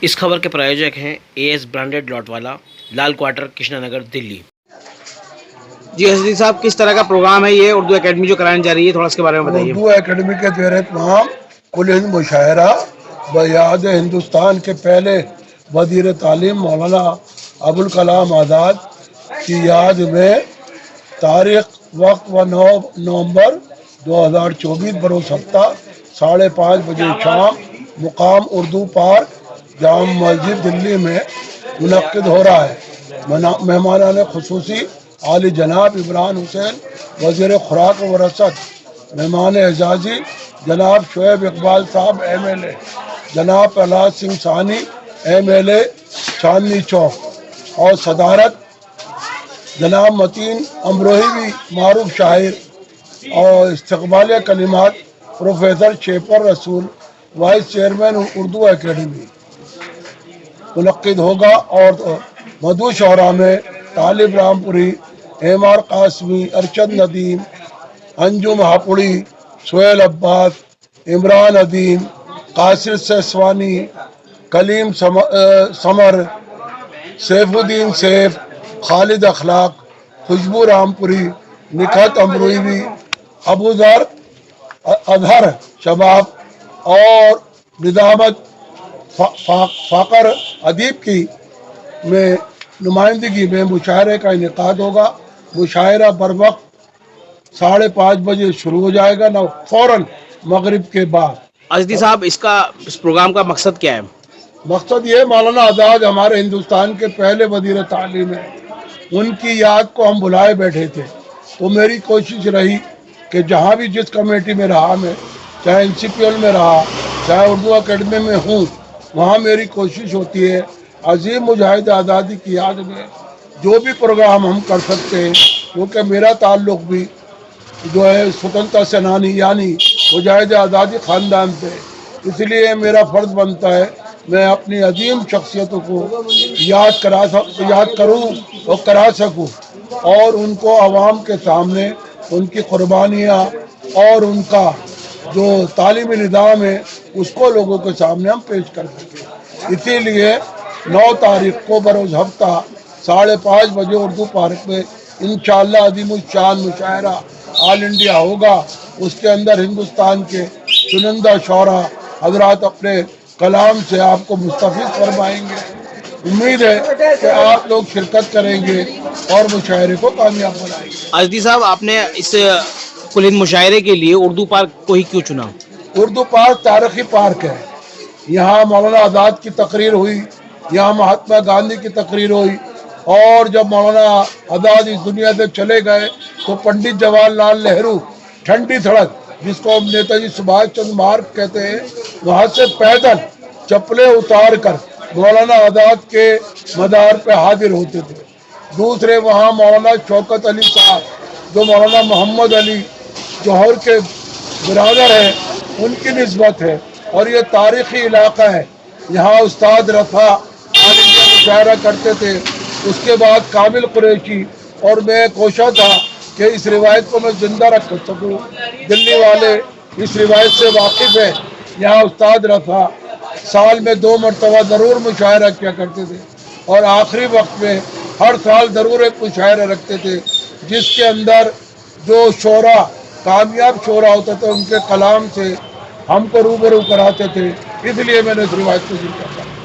اس خبر کے پرایوجک ہیں AS برانڈیڈ لاٹ والا، لال کوارٹر، کرشنا نگر، دلی۔ جی حسدی صاحب، کس طرح کا پروگرام ہے یہ اردو اکیڈمی جو کرانے جا رہی ہے، تھوڑا اس کے بارے میں بتائیے۔ اردو اکیڈمی کے زیر اہتمام کل ہند مشاعرہ بیاد ہندوستان کے پہلے وزیر تعلیم مولانا ابوالکلام آزاد کی یاد میں تاریخ، وقت و 9 نومبر 2024 بروز ہفتہ 5:30 بجے شام مقام اردو پارک، جامع مسجد، دلی میں منعقد ہو رہا ہے۔ مہمانان خصوصی عالی جناب عمران حسین وزیر خوراک و رسد، مہمان اعزازی جناب شعیب اقبال صاحب MLA، جناب پرہلاد سنگھ سانی MLA چاندنی چوک، اور صدارت جناب متین امروہی بھی معروف شاعر، اور استقبالیہ کلمات پروفیسر شیپر رسول، وائس چیئرمین اردو اکیڈمی منعقد ہوگا۔ اور مدعو شعراء میں طالب رام پوری، اعمار قاسمی، ارشد ندیم، انجم ہاپوڑی، سہیل عباس، عمران ادیم، قاصر سیسوانی، کلیم سمر، سیف الدین سیف، خالد اخلاق، خوشبو رام پوری، نکھت امروہی، ابو ذر اظہر شباب، اور ندامت فاقر ادیب کی میں نمائندگی میں مشاعرے کا انعقاد ہوگا۔ مشاعرہ بروقت 5:30 بجے شروع ہو جائے گا، فوراً مغرب کے بعد۔ حسدی صاحب، اس پروگرام کا مقصد کیا ہے؟ مقصد یہ، مولانا آزاد ہمارے ہندوستان کے پہلے وزیر تعلیم ہیں، ان کی یاد کو ہم بلائے بیٹھے تھے، تو میری کوشش رہی کہ جہاں بھی جس کمیٹی میں رہا میں، چاہے NCPL میں رہا، چاہے اردو اکیڈمی میں ہوں، وہاں میری کوشش ہوتی ہے عظیم مجاہد آزادی کی یاد میں جو بھی پروگرام ہم کر سکتے ہیں، کیونکہ میرا تعلق بھی جو ہے سوتنترتا سینانی یعنی مجاہد آزادی خاندان سے، اس لیے میرا فرض بنتا ہے میں اپنی عظیم شخصیتوں کو یاد کروں اور کرا سکوں، اور ان کو عوام کے سامنے ان کی قربانیاں اور ان کا جو تعلیمی نظام ہے اس کو لوگوں کے سامنے ہم پیش کر سکیں۔ اسی لیے 9 تاریخ کو بروز ہفتہ 5:30 بجے اردو پارک میں انشاءاللہ عظیم الشان مشاعرہ آل انڈیا ہوگا۔ اس کے اندر ہندوستان کے چنندہ شعراء حضرات اپنے کلام سے آپ کو مستفیض فرمائیں گے۔ امید ہے کہ آپ لوگ شرکت کریں گے اور مشاعرے کو کامیاب بنائیں گے۔ حسدی صاحب، آپ نے اس کل ہند مشاعرے کے لیے اردو پارک کو ہی کیوں چنا؟ اردو پارک تاریخی پارک ہے، یہاں مولانا آزاد کی تقریر ہوئی، یہاں مہاتما گاندھی کی تقریر ہوئی، اور جب مولانا آزاد اس دنیا سے چلے گئے تو پنڈت جواہر لال نہرو ٹھنڈی سڑک، جس کو ہم نیتا جی سبھاش چندر مارگ کہتے ہیں، وہاں سے پیدل چپلیں اتار کر مولانا آزاد کے مزار پہ حاضر ہوتے تھے۔ دوسرے وہاں مولانا شوکت علی صاحب جو مولانا محمد علی جوہر کے برادر ہیں، ان کی نسبت ہے، اور یہ تاریخی علاقہ ہے۔ یہاں استاد رفا عال انڈیا مشاعرہ کرتے تھے، اس کے بعد کامل قریشی، اور میں کوشاں تھا کہ اس روایت کو میں زندہ رکھ سکوں۔ دلی والے اس روایت سے واقف ہیں۔ یہاں استاد رفا سال میں 2 مرتبہ ضرور مشاعرہ کیا کرتے تھے، اور آخری وقت میں ہر سال ضرور ایک مشاعرہ رکھتے تھے، جس کے اندر جو شعراء کامیاب شعراء ہوتے تھے ان کے کلام سے ہم کو روبرو کراتے تھے۔ اس لیے میں نے اس روایت کو ذکر کیا۔